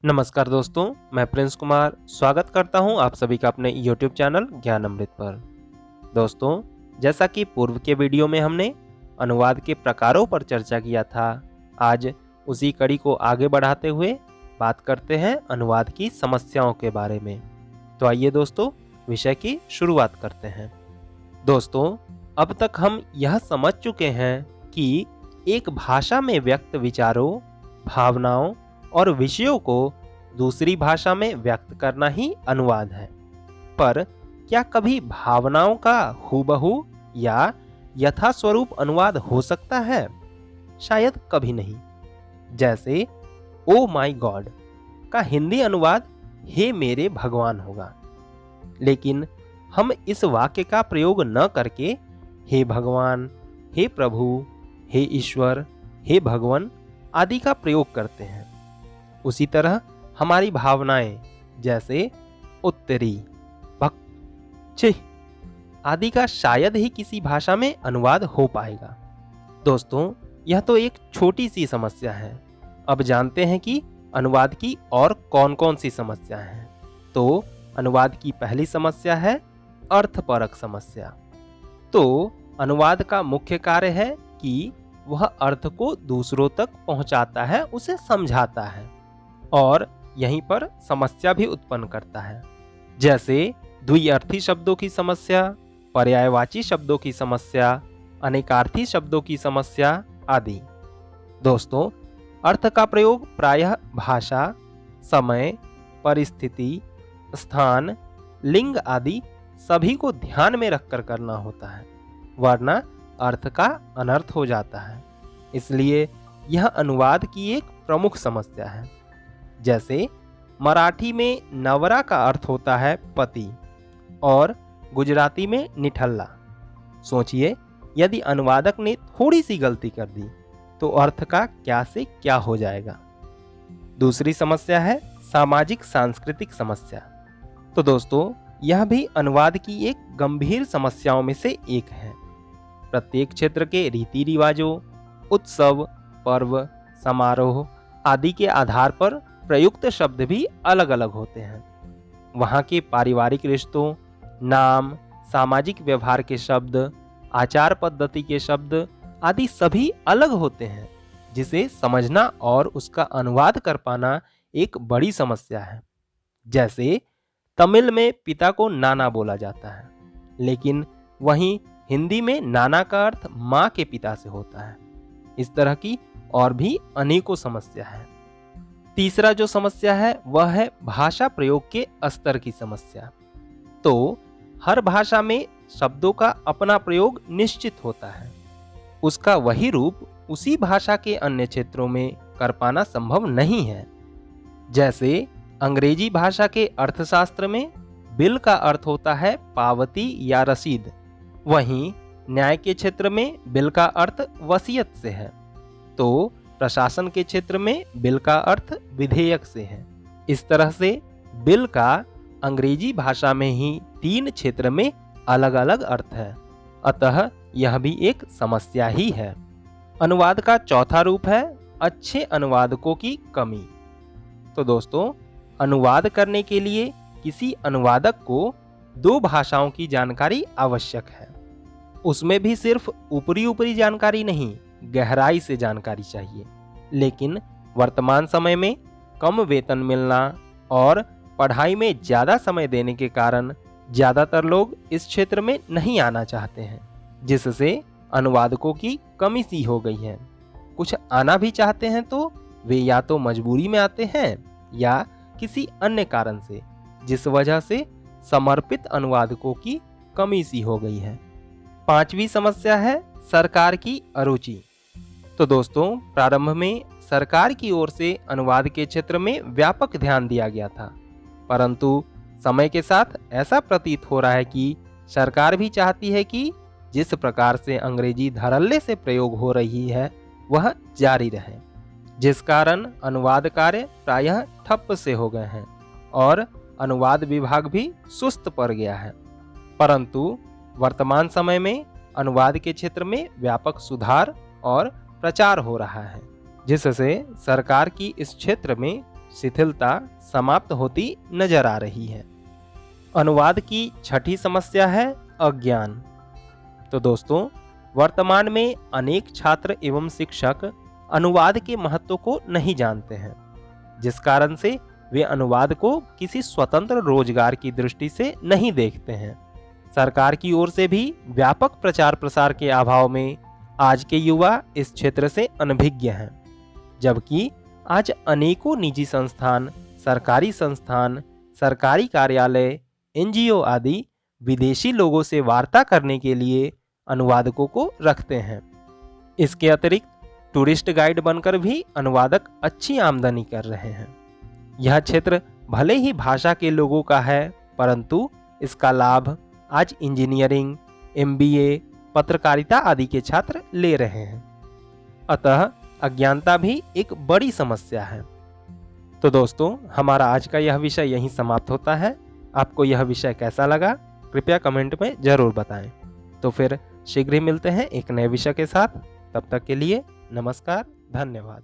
नमस्कार दोस्तों, मैं प्रिंस कुमार स्वागत करता हूं आप सभी का अपने YouTube चैनल ज्ञान अमृत पर। दोस्तों, जैसा कि पूर्व के वीडियो में हमने अनुवाद के प्रकारों पर चर्चा किया था, आज उसी कड़ी को आगे बढ़ाते हुए बात करते हैं अनुवाद की समस्याओं के बारे में। तो आइए दोस्तों, विषय की शुरुआत करते हैं। दोस्तों, अब तक हम यह समझ चुके हैं कि एक भाषा में व्यक्त विचारों, भावनाओं और विषयों को दूसरी भाषा में व्यक्त करना ही अनुवाद है। पर क्या कभी भावनाओं का हूबहू या यथास्वरूप अनुवाद हो सकता है? शायद कभी नहीं। जैसे ओ माई गॉड का हिंदी अनुवाद हे मेरे भगवान होगा, लेकिन हम इस वाक्य का प्रयोग न करके हे भगवान, हे प्रभु, हे ईश्वर, हे भगवान आदि का प्रयोग करते हैं। उसी तरह हमारी भावनाएं जैसे उत्तरी, भक, छी आदि का शायद ही किसी भाषा में अनुवाद हो पाएगा। दोस्तों, यह तो एक छोटी सी समस्या है। अब जानते हैं कि अनुवाद की और कौन-कौन सी समस्या हैं। तो अनुवाद की पहली समस्या है अर्थपरक समस्या। तो अनुवाद का मुख्य कार्य है कि वह अर्थ को दूसरों तक पहुंचाता है, उसे समझाता है और यहीं पर समस्या भी उत्पन्न करता है। जैसे द्विअर्थी शब्दों की समस्या, पर्यायवाची शब्दों की समस्या, अनेकार्थी शब्दों की समस्या आदि। दोस्तों, अर्थ का प्रयोग प्रायः भाषा, समय, परिस्थिति, स्थान, लिंग आदि सभी को ध्यान में रखकर करना होता है, वरना अर्थ का अनर्थ हो जाता है। इसलिए यह अनुवाद की एक प्रमुख समस्या है। जैसे मराठी में नवरा का अर्थ होता है पति और गुजराती में निठल्ला। सोचिए, यदि अनुवादक ने थोड़ी सी गलती कर दी तो अर्थ का क्या से क्या हो जाएगा। दूसरी समस्या है सामाजिक सांस्कृतिक समस्या। तो दोस्तों, यह भी अनुवाद की एक गंभीर समस्याओं में से एक है। प्रत्येक क्षेत्र के रीति रिवाजों, उत्सव, पर्व, समारोह आदि के आधार पर प्रयुक्त शब्द भी अलग अलग होते हैं। वहाँ के पारिवारिक रिश्तों, नाम, सामाजिक व्यवहार के शब्द, आचार पद्धति के शब्द आदि सभी अलग होते हैं, जिसे समझना और उसका अनुवाद कर पाना एक बड़ी समस्या है। जैसे तमिल में पिता को नाना बोला जाता है, लेकिन वहीं हिंदी में नाना का अर्थ माँ के पिता से होता है। इस तरह की और भी अनेकों समस्या है। तीसरा जो समस्या है वह है भाषा प्रयोग के स्तर की समस्या। तो हर भाषा में शब्दों का अपना प्रयोग निश्चित होता है। उसका वही रूप उसी भाषा के अन्य क्षेत्रों में कर पाना संभव नहीं है। जैसे अंग्रेजी भाषा के अर्थशास्त्र में बिल का अर्थ होता है पावती या रसीद, वहीं न्याय के क्षेत्र में बिल का अर्थ वसीयत से है। तो प्रशासन के क्षेत्र में बिल का अर्थ विधेयक से है। इस तरह से बिल का अंग्रेजी भाषा में ही 3 क्षेत्र में अलग अलग अर्थ है। अतः यह भी एक समस्या ही है। अनुवाद का चौथा रूप है अच्छे अनुवादकों की कमी। तो दोस्तों, अनुवाद करने के लिए किसी अनुवादक को 2 भाषाओं की जानकारी आवश्यक है। उसमें भी सिर्फ ऊपरी जानकारी नहीं, गहराई से जानकारी चाहिए। लेकिन वर्तमान समय में कम वेतन मिलना और पढ़ाई में ज़्यादा समय देने के कारण ज़्यादातर लोग इस क्षेत्र में नहीं आना चाहते हैं, जिससे अनुवादकों की कमी सी हो गई है। कुछ आना भी चाहते हैं तो वे या तो मजबूरी में आते हैं या किसी अन्य कारण से, जिस वजह से समर्पित अनुवादकों की कमी सी हो गई है। 5वीं समस्या है सरकार की अरुचि। तो दोस्तों, प्रारंभ में सरकार की ओर से अनुवाद के क्षेत्र में व्यापक ध्यान दिया गया था, परंतु समय के साथ ऐसा प्रतीत हो रहा है कि सरकार भी चाहती है कि जिस प्रकार से अंग्रेजी धड़ल्ले से प्रयोग हो रही है वह जारी रहे, जिस कारण अनुवाद कार्य प्रायः ठप्प से हो गए हैं और अनुवाद विभाग भी सुस्त पड़ गया है। परंतु वर्तमान समय में अनुवाद के क्षेत्र में व्यापक सुधार और प्रचार हो रहा है, जिससे सरकार की इस क्षेत्र में शिथिलता समाप्त होती नजर आ रही है। अनुवाद की छठी समस्या है अज्ञान। तो दोस्तों, वर्तमान में अनेक छात्र एवं शिक्षक अनुवाद के महत्व को नहीं जानते हैं, जिस कारण से वे अनुवाद को किसी स्वतंत्र रोजगार की दृष्टि से नहीं देखते हैं। सरकार की ओर से भी व्यापक प्रचार प्रसार के अभाव में आज के युवा इस क्षेत्र से अनभिज्ञ हैं, जबकि आज अनेकों निजी संस्थान, सरकारी कार्यालय, एनजीओ आदि विदेशी लोगों से वार्ता करने के लिए अनुवादकों को रखते हैं। इसके अतिरिक्त टूरिस्ट गाइड बनकर भी अनुवादक अच्छी आमदनी कर रहे हैं। यह क्षेत्र भले ही भाषा के लोगों का है, परंतु इसका लाभ आज इंजीनियरिंग, एमबीए, पत्रकारिता आदि के छात्र ले रहे हैं। अतः अज्ञानता भी एक बड़ी समस्या है। तो दोस्तों, हमारा आज का यह विषय यहीं समाप्त होता है। आपको यह विषय कैसा लगा कृपया कमेंट में जरूर बताएं। तो फिर शीघ्र ही मिलते हैं एक नए विषय के साथ। तब तक के लिए नमस्कार, धन्यवाद।